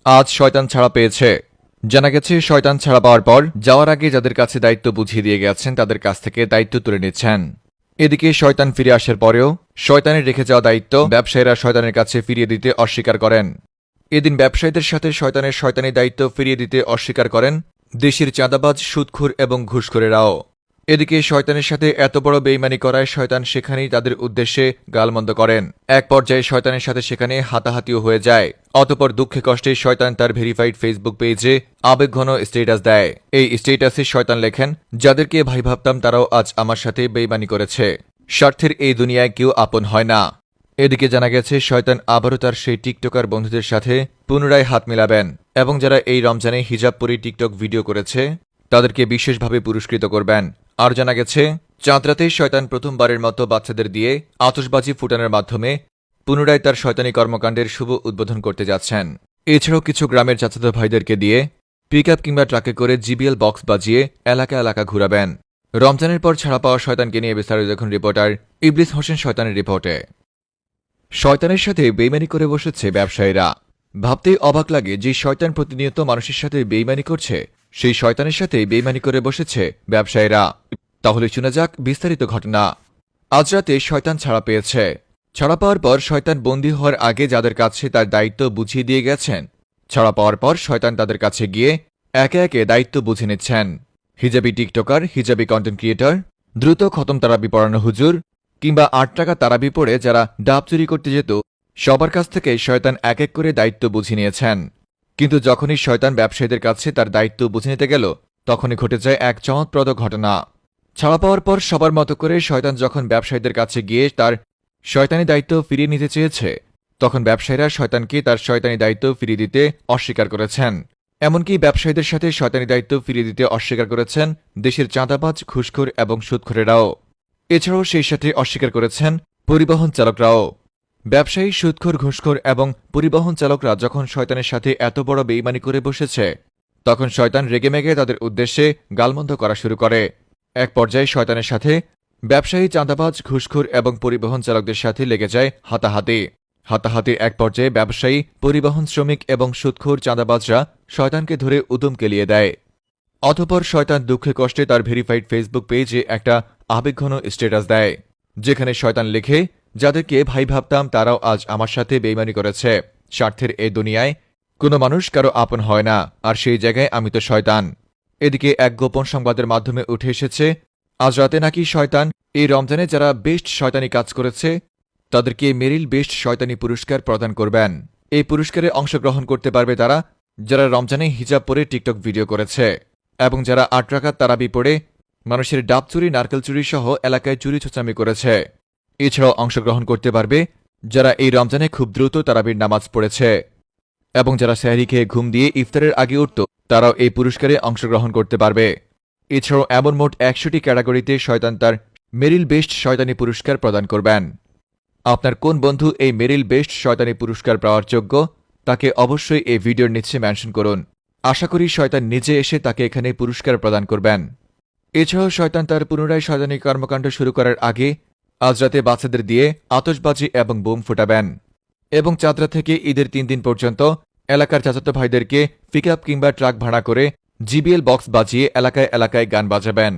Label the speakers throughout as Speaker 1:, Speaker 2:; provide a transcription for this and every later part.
Speaker 1: আজ শয়তান ছাড়া পেয়েছে। জানা গেছে, শয়তান ছাড়া পাওয়ার পর যাওয়ার আগে যাদের কাছে দায়িত্ব বুঝিয়ে দিয়ে গেছেন তাদের কাছ থেকে দায়িত্ব তুলে নিচ্ছেন। এদিকে শয়তান ফিরে আসার পরেও শয়তানের রেখে যাওয়া দায়িত্ব ব্যবসায়ীরা শয়তানের কাছে ফিরিয়ে দিতে অস্বীকার করেন। এদিন ব্যবসায়ীদের সাথে শয়তানের শয়তানি দায়িত্ব ফিরিয়ে দিতে অস্বীকার করেন দেশের চাঁদাবাজ, সুদখোর এবং ঘুষখোরেরাও। এদিকে শয়তানের সাথে এত বড় বেইমানি করায় শয়তান সেখানেই তাদের উদ্দেশ্যে গালমন্দ করেন। এক পর্যায়ে শয়তানের সাথে সেখানে হাতাহাতিও হয়ে যায়। অতঃপর দুঃখে কষ্টে শয়তান তার ভেরিফাইড ফেসবুক পেজে আবেগঘন স্ট্যাটাস দেয়। এই স্ট্যাটাসে শয়তান লেখেন, যাদেরকে ভাই ভাবতাম তারাও আজ আমার সাথে বেইমানি করেছে। স্বার্থের এই দুনিয়ায় কেউ আপন হয় না। এদিকে জানা গেছে, শয়তান আবারও তার সেই টিকটকার বন্ধুদের সাথে পুনরায় হাত মেলাবেন এবং যারা এই রমজানে হিজাব পরে টিকটক ভিডিও করেছে তাদেরকে বিশেষভাবে পুরস্কৃত করবেন। আর জানা গেছে, চাঁদরাতেই শয়তান প্রথমবারের মতো বাচ্চাদের দিয়ে আতশবাজি ফুটানোর মাধ্যমে পুনরায় তার শয়তানি কর্মকাণ্ডের শুভ উদ্বোধন করতে যাচ্ছেন। এছাড়াও কিছু গ্রামের চাচাতো ভাইদেরকে দিয়ে পিকআপ কিংবা ট্রাকে করে জিবিএল বক্স বাজিয়ে এলাকা এলাকা ঘুরাবেন। রমজানের পর ছাড়া পাওয়া শয়তানকে নিয়ে বিস্তারিত দেখুন রিপোর্টার ইবলিস হোসেন শয়তানের রিপোর্টে। শয়তানের সাথে বেইমানি করে বসেছে ব্যবসায়ীরা। ভাবতেই অবাক লাগে, যে শয়তান প্রতিনিয়ত মানুষের সাথে বেইমানি করছে সেই শয়তানের সাথে বেইমানি করে বসেছে ব্যবসায়ীরা। তাহলে শোনা যাক বিস্তারিত ঘটনা। আজ রাতে শয়তান ছাড়া পেয়েছে। ছাড়া পাওয়ার পর শয়তান বন্দী হওয়ার আগে যাদের কাছে তার দায়িত্ব বুঝিয়ে দিয়ে গেছেন, ছাড়া পাওয়ার পর শয়তান তাদের কাছে গিয়ে একে একে দায়িত্ব বুঝে নিচ্ছেন। Hijabi TikToker, hijabi content creator, দ্রুত খতম তারাবি পড়ানো হুজুর কিংবা ৮ টাকা তারাবি পড়ে যারা ডাব চুরি করতে যেত, সবার কাছ থেকে শয়তান এক এক করে দায়িত্ব বুঝে নিয়েছেন। কিন্তু যখনই শয়তান ব্যবসায়ীদের কাছে তার দায়িত্ব বুঝে নিতে গেল, তখনই ঘটে যায় এক চমৎপ্রদ ঘটনা। ছাড়া পাওয়ার পর সবার মতো করে শয়তান যখন ব্যবসায়ীদের কাছে গিয়ে তার শয়তানি দায়িত্ব ফিরিয়ে নিতে চেয়েছে, তখন ব্যবসায়ীরা শয়তানকে তার শয়তানি দায়িত্ব ফিরিয়ে দিতে অস্বীকার করেছেন। এমনকি ব্যবসায়ীদের সাথে শয়তানি দায়িত্ব ফিরিয়ে দিতে অস্বীকার করেছেন দেশের চাঁদাবাজ, ঘুষখোর এবং সুদখোরেরাও। এছাড়াও সেই সাথে অস্বীকার করেছেন পরিবহন চালকরাও। ব্যবসায়ী, সুদখোর, ঘুষখোর এবং পরিবহন চালকরা যখন শয়তানের সাথে এত বড় বেইমানি করে বসেছে, তখন শয়তান রেগেমেগে তাদের উদ্দেশ্যে গালমন্দ করা শুরু করে। এক পর্যায়ে শয়তানের সাথে ব্যবসায়ী, চাঁদাবাজ, ঘুষখোর এবং পরিবহন চালকদের সাথে লেগে যায় হাতাহাতি। হাতাহাতির এক পর্যায়ে ব্যবসায়ী, পরিবহন শ্রমিক এবং সুদখোর চাঁদাবাজরা শয়তানকে ধরে উদম কেলিয়ে দেয়। অতঃপর শয়তান দুঃখে কষ্টে তার ভেরিফাইড ফেসবুক পেজে একটা আবেগঘন স্ট্যাটাস দেয়, যেখানে শয়তান লেখে, যাদেরকে ভাই ভাবতাম তারাও আজ আমার সাথে বেইমানি করেছে। স্বার্থের এই দুনিয়ায় কোনো মানুষ কারো আপন হয় না, আর সেই জায়গায় আমি তো শয়তান। এদিকে এক গোপন সংবাদের মাধ্যমে উঠে এসেছে, আজ রাতে নাকি শয়তান এই রমজানে যারা বেস্ট শয়তানি কাজ করেছে তাদেরকে মেরিল বেস্ট শয়তানি পুরস্কার প্রদান করবেন। এই পুরস্কারে অংশগ্রহণ করতে পারবে তারা যারা রমজানে হিজাব পরে টিকটক ভিডিও করেছে এবং যারা ৮ রাকাত তারাবি পড়ে মানুষের ডাব চুরি, নারকেল চুরি সহ এলাকায় চুরি ছোচামি করেছে। এছাড়াও অংশগ্রহণ করতে পারবে যারা এই রমজানে খুব দ্রুত তারাবির নামাজ পড়েছে এবং যারা সেহরি খেয়ে ঘুম দিয়ে ইফতারের আগে উঠত, তারাও এই পুরস্কারে অংশগ্রহণ করতে পারবে। এছাড়াও এমন মোট ১০০টি ক্যাটাগরিতে শয়তান তার মেরিল বেস্ট শয়তানি পুরস্কার প্রদান করবেন। আপনার কোন বন্ধু এই মেরিল বেস্ট শয়তানি পুরস্কার পাওয়ার যোগ্য, তাকে অবশ্যই এই ভিডিওর নিচে মেনশন করুন। আশা করি শয়তান নিজে এসে তাকে এখানে পুরস্কার প্রদান করবেন। এছাড়াও শয়তান তার পুনরায় শয়তানি কর্মকাণ্ড শুরু করার আগে আজ রাতে বাচ্চাদের দিয়ে আতশবাজি এবং বোম ফুটাবেন এবং চাঁদরা থেকে ঈদের ৩ দিন পর্যন্ত এলাকার চাচাতো ভাইদেরকে পিকআপ কিংবা ট্রাক ভাড়া করে জিবিএল বক্স বাজিয়ে এলাকায় এলাকায় গান বাজাবেন।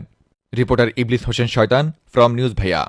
Speaker 1: রিপোর্টার ইবলিস হোসেন শয়তান ফ্রম নিউজ ভাইয়া।